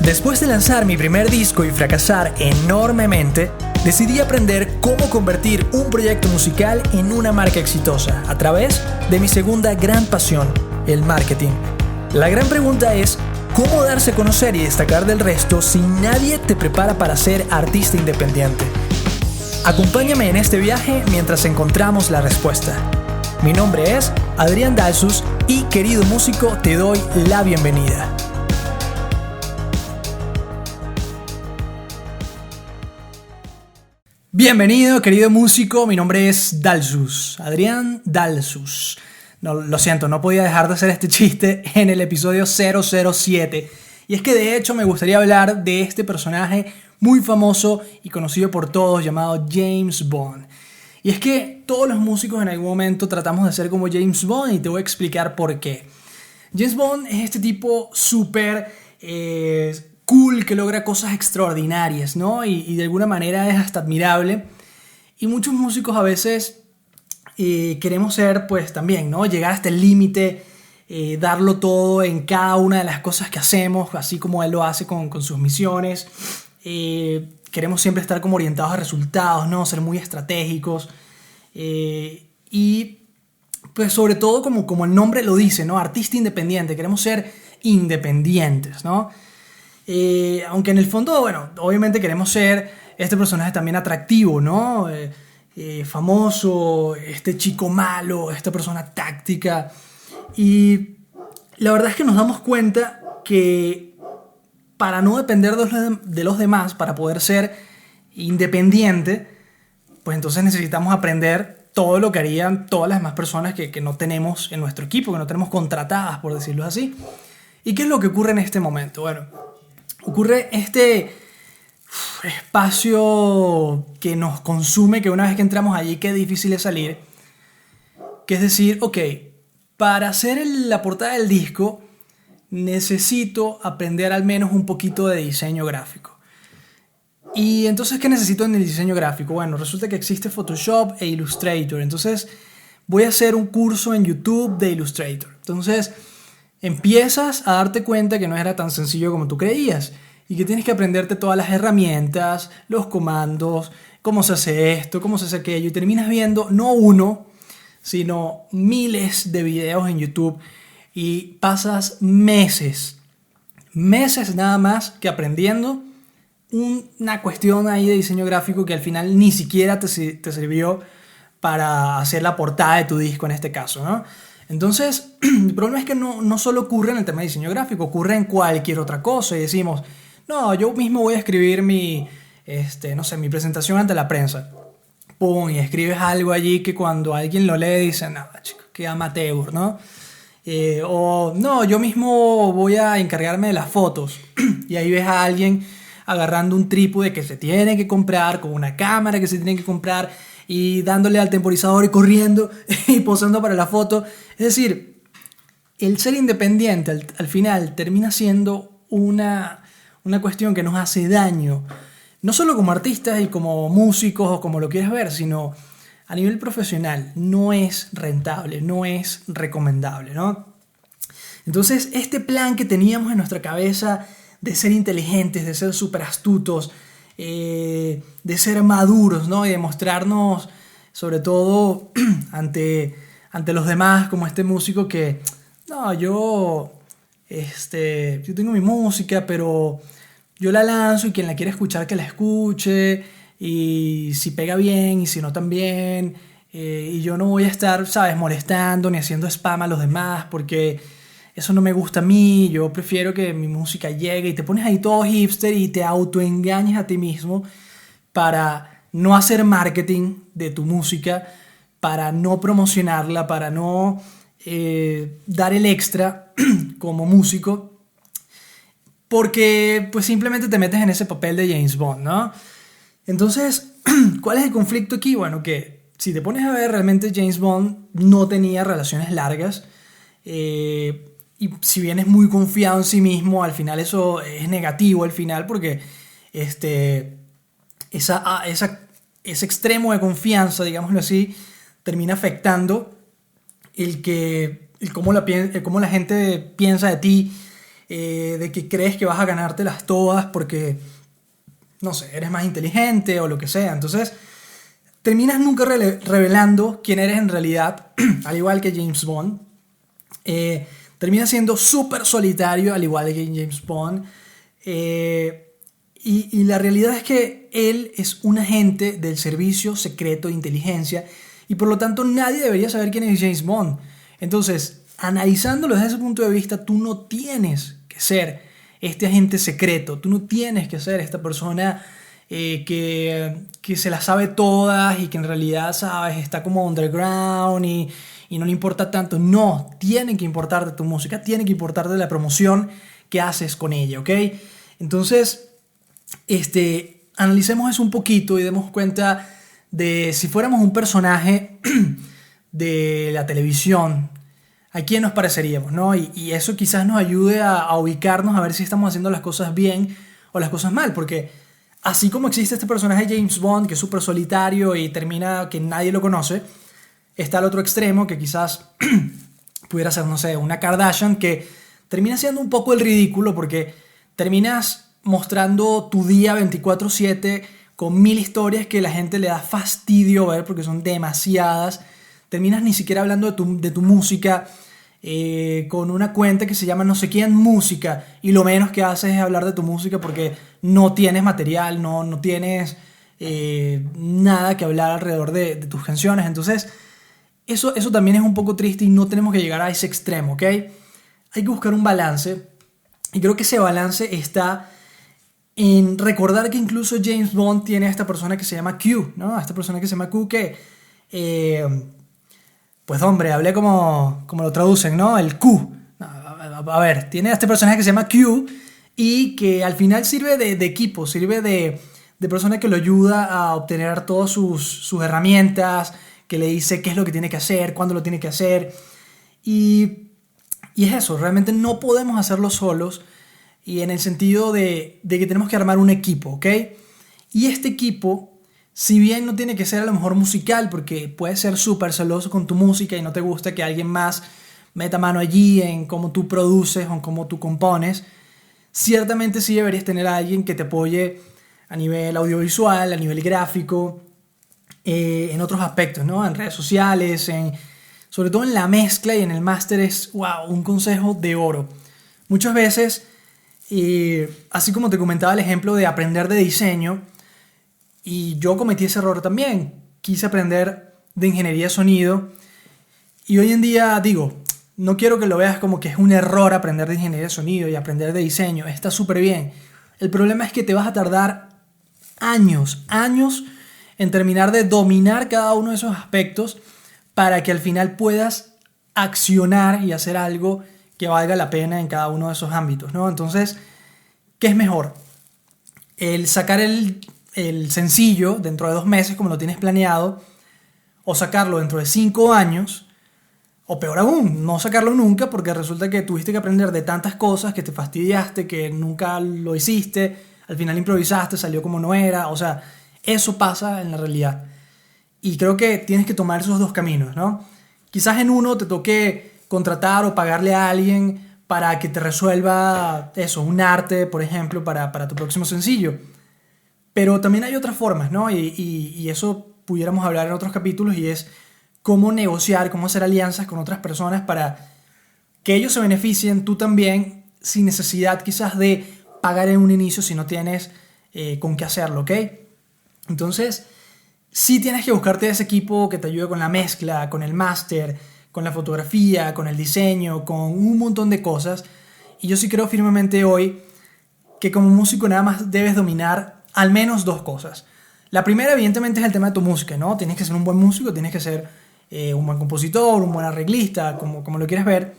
Después de lanzar mi primer disco y fracasar enormemente, decidí aprender cómo convertir un proyecto musical en una marca exitosa a través de mi segunda gran pasión, el marketing. La gran pregunta es, ¿cómo darse a conocer y destacar del resto si nadie te prepara para ser artista independiente? Acompáñame en este viaje mientras encontramos la respuesta. Mi nombre es Adrián Dalsus y, querido músico, te doy la bienvenida. Bienvenido, querido músico, mi nombre es Dalsus, Adrián Dalsus. No, lo siento, no podía dejar de hacer este chiste en el episodio 007. Y es que de hecho me gustaría hablar de este personaje muy famoso y conocido por todos llamado James Bond. Y es que todos los músicos en algún momento tratamos de ser como James Bond y te voy a explicar por qué. James Bond es este tipo súper cool que logra cosas extraordinarias, ¿no? Y de alguna manera es hasta admirable. Y muchos músicos a veces queremos ser, pues también, ¿no? Llegar hasta el límite, darlo todo en cada una de las cosas que hacemos, así como él lo hace con sus misiones. Queremos siempre estar como orientados a resultados, ¿no? Ser muy estratégicos. Y pues sobre todo como el nombre lo dice, ¿no? Artista independiente. Queremos ser independientes, ¿no? Aunque en el fondo, bueno, obviamente queremos ser este personaje también atractivo, ¿no? Famoso, este chico malo, esta persona táctica. Y la verdad es que nos damos cuenta que para no depender de los demás, para poder ser independiente, pues entonces necesitamos aprender todo lo que harían todas las demás personas que no tenemos en nuestro equipo, que no tenemos contratadas, por decirlo así. ¿Y qué es lo que ocurre en este momento? Bueno, ocurre este espacio que nos consume, que una vez que entramos allí, qué difícil es salir. Que es decir, ok, para hacer la portada del disco necesito aprender al menos un poquito de diseño gráfico. Y entonces, ¿qué necesito en el diseño gráfico? Bueno, resulta que existe Photoshop e Illustrator. Entonces, voy a hacer un curso en YouTube de Illustrator. Entonces, empiezas a darte cuenta que no era tan sencillo como tú creías y que tienes que aprenderte todas las herramientas, los comandos, cómo se hace esto, cómo se hace aquello, y terminas viendo no uno, sino miles de videos en YouTube y pasas meses nada más que aprendiendo una cuestión ahí de diseño gráfico que al final ni siquiera te sirvió para hacer la portada de tu disco en este caso, ¿no? Entonces, el problema es que no solo ocurre en el tema de diseño gráfico, ocurre en cualquier otra cosa. Y decimos, no, yo mismo voy a escribir mi presentación ante la prensa. Pum, y escribes algo allí que cuando alguien lo lee dice, no, chico, qué amateur, ¿no? O no, yo mismo voy a encargarme de las fotos. Y ahí ves a alguien agarrando un trípode que se tiene que comprar, con una cámara que se tiene que comprar, y dándole al temporizador y corriendo y posando para la foto. Es decir, el ser independiente al final termina siendo una cuestión que nos hace daño, no solo como artistas y como músicos o como lo quieras ver, sino a nivel profesional. No es rentable, no es recomendable, ¿no? Entonces, este plan que teníamos en nuestra cabeza de ser inteligentes, de ser súper astutos, de ser maduros, ¿no? Y de mostrarnos, sobre todo, ante los demás, como este músico que, no, yo tengo mi música, pero yo la lanzo y quien la quiere escuchar que la escuche, y si pega bien y si no también, y yo no voy a estar, ¿sabes?, molestando ni haciendo spam a los demás porque eso no me gusta a mí. Yo prefiero que mi música llegue, y te pones ahí todo hipster y te autoengañas a ti mismo para no hacer marketing de tu música, para no promocionarla, para no dar el extra como músico, porque pues simplemente te metes en ese papel de James Bond, ¿no? Entonces, ¿cuál es el conflicto aquí? Bueno, que si te pones a ver, realmente James Bond no tenía relaciones largas, y si bien es muy confiado en sí mismo, al final eso es negativo al final, porque ese extremo de confianza, digámoslo así, termina afectando el cómo la gente piensa de ti, de que crees que vas a ganártelas todas porque, no sé, eres más inteligente o lo que sea. Entonces, terminas nunca revelando quién eres en realidad, al igual que James Bond. Termina siendo súper solitario, al igual que James Bond. Y la realidad es que él es un agente del servicio secreto de inteligencia y por lo tanto nadie debería saber quién es James Bond. Entonces, analizándolo desde ese punto de vista, tú no tienes que ser este agente secreto, tú no tienes que ser esta persona que se las sabe todas y que en realidad, sabes, está como underground y no le importa tanto. No, tiene que importarte tu música, tiene que importarte la promoción que haces con ella, ¿ok? Entonces, analicemos eso un poquito y demos cuenta de si fuéramos un personaje de la televisión, ¿a quién nos pareceríamos, no? Y eso quizás nos ayude a ubicarnos, a ver si estamos haciendo las cosas bien o las cosas mal, porque así como existe este personaje James Bond, que es súper solitario y termina que nadie lo conoce, está el otro extremo, que quizás pudiera ser, no sé, una Kardashian, que termina siendo un poco el ridículo, porque terminas mostrando tu día 24/7 con 1000 historias que la gente le da fastidio ver porque son demasiadas. Terminas ni siquiera hablando de tu música, con una cuenta que se llama no sé quién música, y lo menos que haces es hablar de tu música porque no tienes material, no tienes nada que hablar alrededor de tus canciones. Entonces eso también es un poco triste y no tenemos que llegar a ese extremo, ¿ok? Hay que buscar un balance y creo que ese balance está en recordar que incluso James Bond tiene a esta persona que se llama Q, ¿no? A esta persona que se llama Q que... pues hombre, hablé como lo traducen, ¿no? El Q. A ver, tiene a este personaje que se llama Q y que al final sirve de equipo, sirve de persona que lo ayuda a obtener todas sus herramientas, que le dice qué es lo que tiene que hacer, cuándo lo tiene que hacer. Y es eso, realmente no podemos hacerlo solos y en el sentido de que tenemos que armar un equipo, ¿ok? Y este equipo, si bien no tiene que ser a lo mejor musical, porque puedes ser súper celoso con tu música y no te gusta que alguien más meta mano allí en cómo tú produces o en cómo tú compones, ciertamente sí deberías tener a alguien que te apoye a nivel audiovisual, a nivel gráfico, en otros aspectos, ¿no? En redes sociales, sobre todo en la mezcla y en el máster es, wow, un consejo de oro. Muchas veces, así como te comentaba el ejemplo de aprender de diseño, y yo cometí ese error también. Quise aprender de ingeniería de sonido. Y hoy en día digo, no quiero que lo veas como que es un error aprender de ingeniería de sonido y aprender de diseño. Está súper bien. El problema es que te vas a tardar años en terminar de dominar cada uno de esos aspectos para que al final puedas accionar y hacer algo que valga la pena en cada uno de esos ámbitos, ¿no? Entonces, ¿qué es mejor? El sacar el sencillo dentro de 2 meses como lo tienes planeado, o sacarlo dentro de 5 años, o peor aún, no sacarlo nunca porque resulta que tuviste que aprender de tantas cosas que te fastidiaste, que nunca lo hiciste, al final improvisaste, salió como no era. O sea, eso pasa en la realidad y creo que tienes que tomar esos 2 caminos, ¿no? Quizás en uno te toque contratar o pagarle a alguien para que te resuelva eso, un arte, por ejemplo, para tu próximo sencillo. Pero también hay otras formas, ¿no? Y eso pudiéramos hablar en otros capítulos, y es cómo negociar, cómo hacer alianzas con otras personas para que ellos se beneficien, tú también, sin necesidad quizás de pagar en un inicio si no tienes con qué hacerlo, ¿ok? Entonces, sí tienes que buscarte ese equipo que te ayude con la mezcla, con el máster, con la fotografía, con el diseño, con un montón de cosas. Y yo sí creo firmemente hoy que como músico nada más debes dominar al menos 2 cosas. La primera, evidentemente, es el tema de tu música, ¿no? Tienes que ser un buen músico, tienes que ser un buen compositor, un buen arreglista, como lo quieras ver.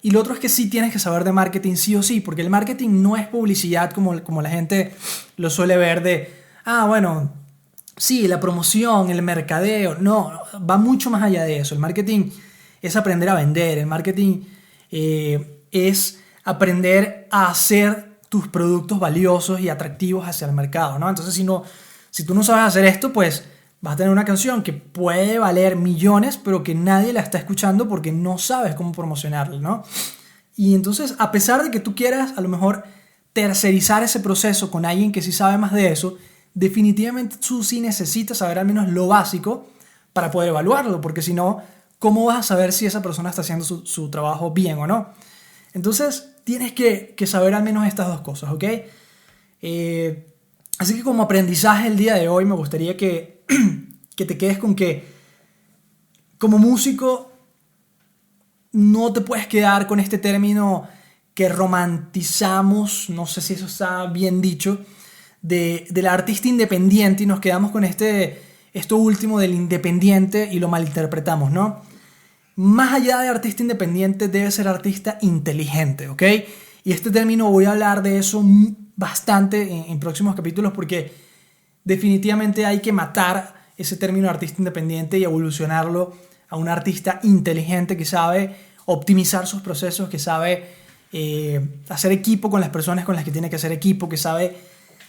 Y lo otro es que sí tienes que saber de marketing sí o sí, porque el marketing no es publicidad como la gente lo suele ver de, bueno, sí, la promoción, el mercadeo. No, va mucho más allá de eso. El marketing es aprender a vender, el marketing es aprender a hacer tus productos valiosos y atractivos hacia el mercado, ¿no? Entonces, si tú no sabes hacer esto, pues vas a tener una canción que puede valer millones, pero que nadie la está escuchando porque no sabes cómo promocionarla, ¿no? Y entonces, a pesar de que tú quieras a lo mejor tercerizar ese proceso con alguien que sí sabe más de eso, definitivamente tú sí necesitas saber al menos lo básico para poder evaluarlo, porque si no, ¿cómo vas a saber si esa persona está haciendo su trabajo bien o no? Entonces, tienes que saber al menos estas dos cosas, ¿ok? Así que como aprendizaje el día de hoy me gustaría que, que te quedes con que como músico no te puedes quedar con este término que romantizamos, no sé si eso está bien dicho, del artista independiente y nos quedamos con esto último del independiente y lo malinterpretamos, ¿no? Más allá de artista independiente debe ser artista inteligente, ¿ok? Y este término voy a hablar de eso bastante en próximos capítulos porque definitivamente hay que matar ese término de artista independiente y evolucionarlo a un artista inteligente que sabe optimizar sus procesos, que sabe hacer equipo con las personas con las que tiene que hacer equipo, que sabe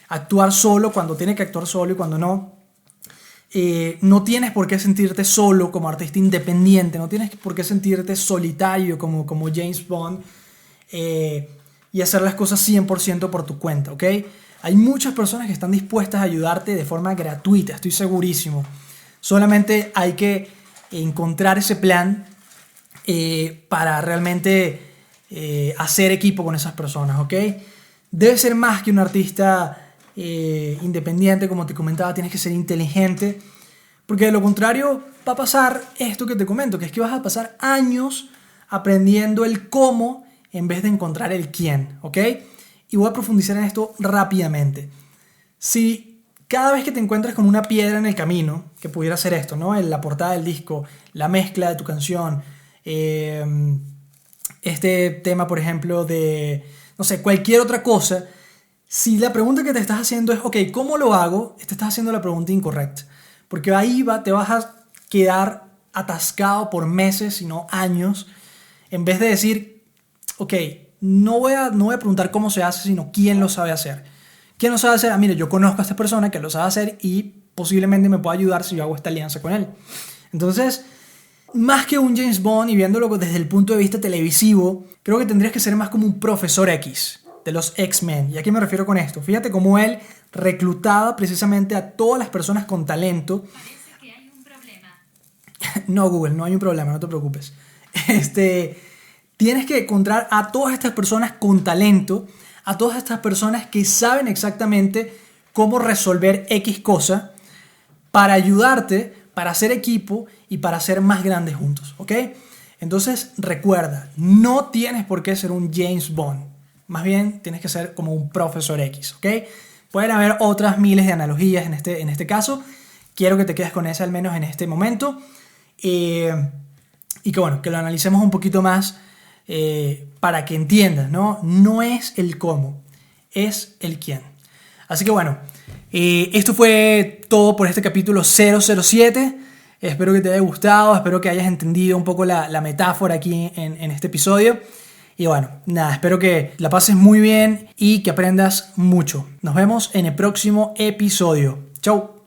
actuar solo cuando tiene que actuar solo y cuando no. No tienes por qué sentirte solo como artista independiente, no tienes por qué sentirte solitario como James Bond y hacer las cosas 100% por tu cuenta, ¿ok? Hay muchas personas que están dispuestas a ayudarte de forma gratuita, estoy segurísimo. Solamente hay que encontrar ese plan para realmente hacer equipo con esas personas, ¿ok? Debe ser más que un artista independiente, como te comentaba, tienes que ser inteligente, porque de lo contrario va a pasar esto que te comento, que es que vas a pasar años aprendiendo el cómo en vez de encontrar el quién, ¿ok? Y voy a profundizar en esto rápidamente. Si cada vez que te encuentras con una piedra en el camino, que pudiera ser esto, ¿no? En la portada del disco, la mezcla de tu canción, este tema, por ejemplo, de, no sé, cualquier otra cosa, si la pregunta que te estás haciendo es, ok, ¿cómo lo hago? Te estás haciendo la pregunta incorrecta. Porque ahí te vas a quedar atascado por meses, si no años, en vez de decir, ok, no voy a preguntar cómo se hace, sino quién lo sabe hacer. ¿Quién lo sabe hacer? Mire, yo conozco a esta persona que lo sabe hacer y posiblemente me pueda ayudar si yo hago esta alianza con él. Entonces, más que un James Bond y viéndolo desde el punto de vista televisivo, creo que tendrías que ser más como un Profesor X de los X-Men. ¿Y a qué me refiero con esto? Fíjate cómo él reclutaba precisamente a todas las personas con talento. Parece que hay un problema. No, Google, no hay un problema, no te preocupes. Tienes que encontrar a todas estas personas con talento, a todas estas personas que saben exactamente cómo resolver X cosa para ayudarte, para hacer equipo y para ser más grandes juntos, ¿ok? Entonces, recuerda, no tienes por qué ser un James Bond. Más bien, tienes que ser como un Profesor X, ¿ok? Pueden haber otras miles de analogías en este caso. Quiero que te quedes con esa al menos en este momento. Y que bueno, que lo analicemos un poquito más para que entiendas, ¿no? No es el cómo, es el quién. Así que bueno, esto fue todo por este capítulo 007. Espero que te haya gustado, espero que hayas entendido un poco la metáfora aquí en este episodio. Y bueno, nada, espero que la pases muy bien y que aprendas mucho. Nos vemos en el próximo episodio. Chau.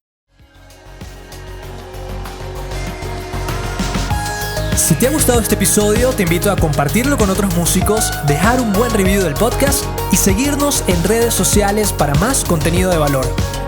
Si te ha gustado este episodio, te invito a compartirlo con otros músicos, dejar un buen review del podcast y seguirnos en redes sociales para más contenido de valor.